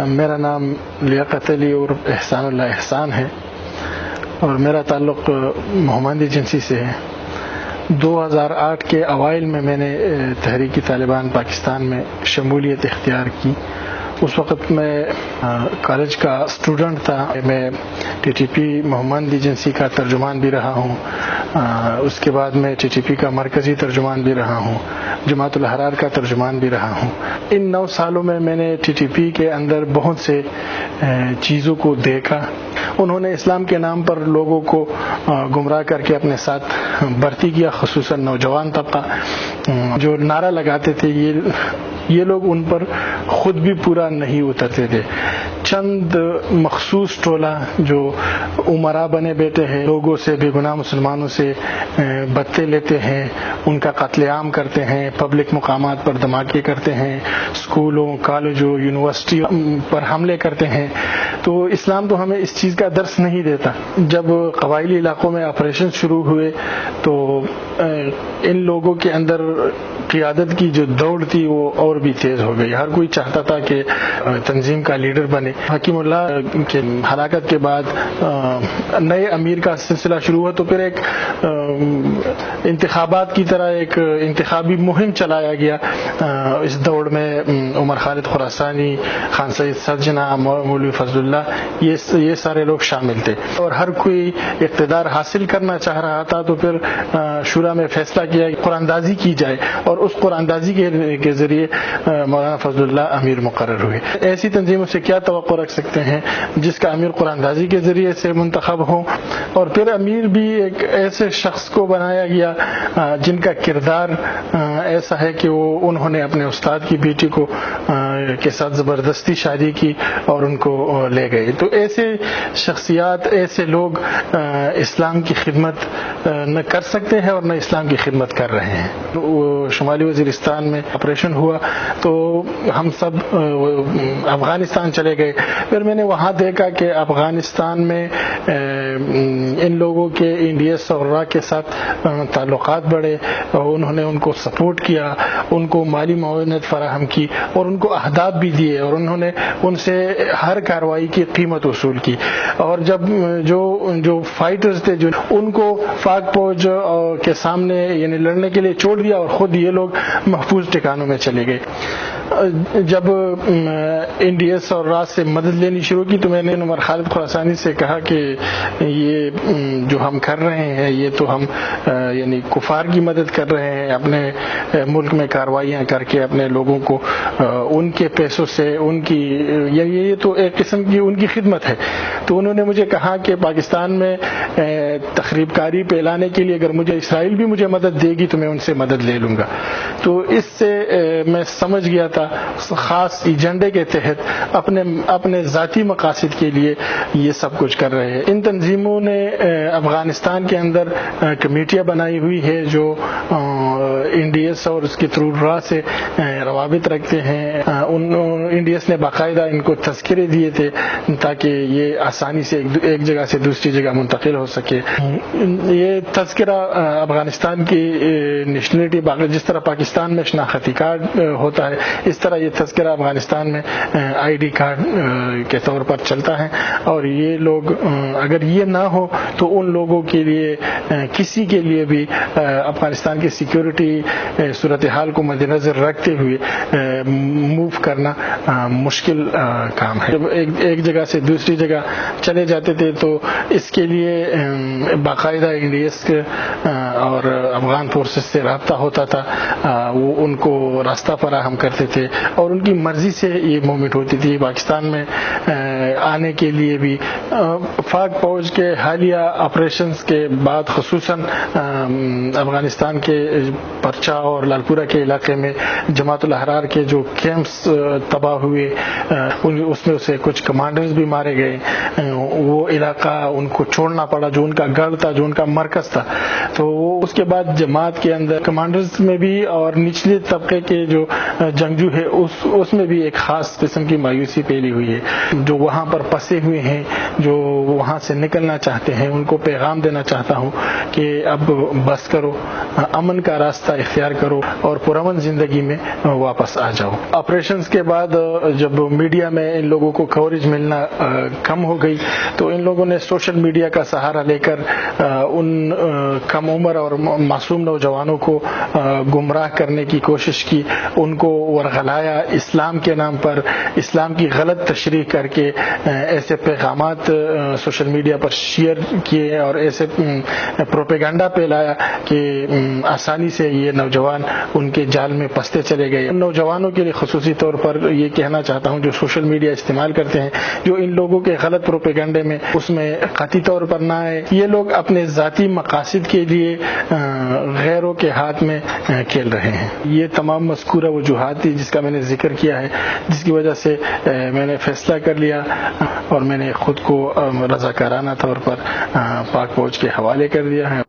میرا نام لیاقت علی اور احسان اللہ احسان ہے اور میرا تعلق محمد ایجنسی سے ہے۔ 2008 کے اوائل میں نے تحریک طالبان پاکستان میں شمولیت اختیار کی۔ اس وقت میں کالج کا اسٹوڈنٹ تھا۔ میں ٹی ٹی پی محمد ایجنسی کا ترجمان بھی رہا ہوں، اس کے بعد میں ٹی ٹی پی کا مرکزی ترجمان بھی رہا ہوں، جماعت الاحرار کا ترجمان بھی رہا ہوں۔ ان 9 سالوں میں نے ٹی ٹی پی کے اندر بہت سے چیزوں کو دیکھا۔ انہوں نے اسلام کے نام پر لوگوں کو گمراہ کر کے اپنے ساتھ بھرتی کیا، خصوصاً نوجوان طبقہ جو نعرہ لگاتے تھے، یہ لوگ ان پر خود بھی پورا نہیں اترتے تھے۔ چند مخصوص ٹولہ جو امراء بنے بیٹھے ہیں، لوگوں سے، بے گناہ مسلمانوں سے بتے لیتے ہیں، ان کا قتل عام کرتے ہیں، پبلک مقامات پر دھماکے کرتے ہیں، اسکولوں، کالجوں، یونیورسٹی پر حملے کرتے ہیں۔ تو اسلام تو ہمیں اس چیز کا درس نہیں دیتا۔ جب قبائلی علاقوں میں آپریشن شروع ہوئے تو ان لوگوں کے اندر قیادت کی جو دوڑ تھی وہ اور بھی تیز ہو گئی۔ ہر کوئی چاہتا تھا کہ تنظیم کا لیڈر بنے۔ حکیم اللہ کے ہلاکت کے بعد نئے امیر کا سلسلہ شروع ہوا، تو پھر ایک انتخابات کی طرح ایک انتخابی مہم چلایا گیا۔ اس دوڑ میں عمر خالد خراسانی، خان سعید سرجنا، مولوی فضل اللہ، یہ سارے لوگ شامل تھے اور ہر کوئی اقتدار حاصل کرنا چاہ رہا تھا۔ تو پھر شورا میں فیصلہ کیا کہ قرآن دازی کی جائے اور اس قرآن دازی کے ذریعے مولانا فضل اللہ امیر مقرر ہوئے۔ ایسی تنظیموں سے کیا توقع رکھ سکتے ہیں جس کا امیر قرآن دازی کے ذریعے سے منتخب ہو؟ اور پھر امیر بھی ایک ایسے شخص کو بنایا گیا جن کا کردار ایسا ہے کہ انہوں نے اپنے استاد کی بیٹی کے ساتھ زبردستی شادی کی اور ان کو لے گئے۔ تو ایسے شخصیات، ایسے لوگ اسلام کی خدمت نہ کر سکتے ہیں اور نہ اسلام کی خدمت کر رہے ہیں۔ شمالی وزیرستان میں آپریشن ہوا تو ہم سب افغانستان چلے گئے۔ پھر میں نے وہاں دیکھا کہ افغانستان میں ان لوگوں کے این ڈی ایس اور را کے ساتھ تعلقات بڑھے، انہوں نے ان کو سپورٹ کیا، ان کو مالی معاونت فراہم کی اور ان کو اہداف بھی دیے اور انہوں نے ان سے ہر کارروائی کی قیمت وصول کی۔ اور جب جو فائٹرز تھے جو ان کو پاک فوج کے سامنے یعنی لڑنے کے لیے چھوڑ دیا اور خود یہ لوگ محفوظ ٹھکانوں میں چلے گئے۔ جب این ڈی ایس اور راز سے مدد لینی شروع کی تو میں نے عمر خالد خراسانی سے کہا کہ یہ جو ہم کر رہے ہیں یہ تو ہم یعنی کفار کی مدد کر رہے ہیں، اپنے ملک میں کارروائیاں کر کے اپنے لوگوں کو ان کے پیسوں سے یہ تو ایک قسم کی ان کی خدمت ہے۔ تو انہوں نے مجھے کہا کہ پاکستان میں تخریب کاری پھیلانے کے لیے اگر اسرائیل بھی مجھے مدد دے گی تو میں ان سے مدد لے لوں گا۔ تو اس سے میں سمجھ گیا تھا خاص ایجنڈے کے تحت اپنے ذاتی مقاصد کے لیے یہ سب کچھ کر رہے ہیں۔ ان تنظیموں نے افغانستان کے اندر کمیٹیاں بنائی ہوئی ہے جو این ڈی ایس اور اس کے تھرو را سے روابط رکھتے ہیں۔ این ڈی ایس نے باقاعدہ ان کو تذکرے دیے تھے تاکہ یہ آسانی سے ایک جگہ سے دوسری جگہ منتقل ہو سکے۔ یہ تذکرہ افغانستان کی نیشنلٹی، جس طرح پاکستان میں شناختی کارڈ ہوتا ہے اس طرح یہ تذکرہ افغانستان میں آئی ڈی کارڈ کے طور پر چلتا ہے۔ اور یہ لوگ اگر یہ نہ ہو تو ان لوگوں کے لیے کسی کے لیے بھی افغانستان کی سیکیورٹی صورتحال کو مد نظر رکھتے ہوئے موو کرنا مشکل کام ہے۔ جب ایک جگہ سے دوسری جگہ چلے جاتے تھے تو اس کے لیے باقاعدہ این ڈی ایس اور افغان فورسز سے رابطہ ہوتا تھا، وہ ان کو راستہ فراہم کرتے تھے اور ان کی مرضی سے یہ موومنٹ ہوتی تھی۔ پاکستان میں آنے کے لیے بھی پاک فوج کے حالیہ آپریشنز کے بعد خصوصاً افغانستان کے پرچا اور لالپورہ کے علاقے میں جماعت الاحرار کے جو کیمپس تباہ ہوئے اس میں سے کچھ کمانڈرز بھی مارے گئے۔ وہ علاقہ ان کو چھوڑنا پڑا جو ان کا گڑھ تھا، جو ان کا مرکز تھا۔ تو اس کے بعد جماعت کے اندر کمانڈرز میں بھی اور نچلے طبقے کے جو جنگجو ہے اس میں بھی ایک خاص قسم کی مایوسی پھیلی ہوئی ہے۔ جو وہاں پر پسے ہوئے ہیں، جو وہاں سے نکلنا چاہتے ہیں، ان کو پیغام دینا چاہتا ہوں کہ اب بس کرو، امن کا راستہ اختیار کرو اور پرامن زندگی میں واپس آ جاؤ۔ جاؤں. آپریشنز کے بعد جب میڈیا میں ان لوگوں کو کوریج ملنا کم ہو گئی تو ان لوگوں نے سوشل میڈیا کا سہارا لے کر ان کم عمر اور معصوم نوجوانوں کو گمراہ کرنے کی کوشش کی، ان کو ورغلایا، اسلام کے نام پر اسلام کی غلط تشریح کر کے ایسے پیغامات سوشل میڈیا پر شیئر کیے اور ایسے پروپیگنڈا پھیلایا کہ آسانی سے یہ نوجوان ان کے جال میں پستے چلے گئے. ان نوجوانوں کے لیے خصوصی طور پر یہ کہنا چاہتا ہوں جو سوشل میڈیا استعمال کرتے ہیں، جو ان لوگوں کے غلط پروپیگنڈے میں اس میں قطعی طور پر نہ آئے. یہ لوگ اپنے ذاتی مقاصد کے لیے غیروں کے ہاتھ میں کھیل رہے ہیں. یہ تمام مذکورہ وجوہات تھی جس کا میں نے ذکر کیا ہے، جس کی وجہ سے میں نے فیصلہ کر لیا اور میں نے خود کو رضاکارانہ طور پر پاک فوج کے حوالے کر دیا ہے.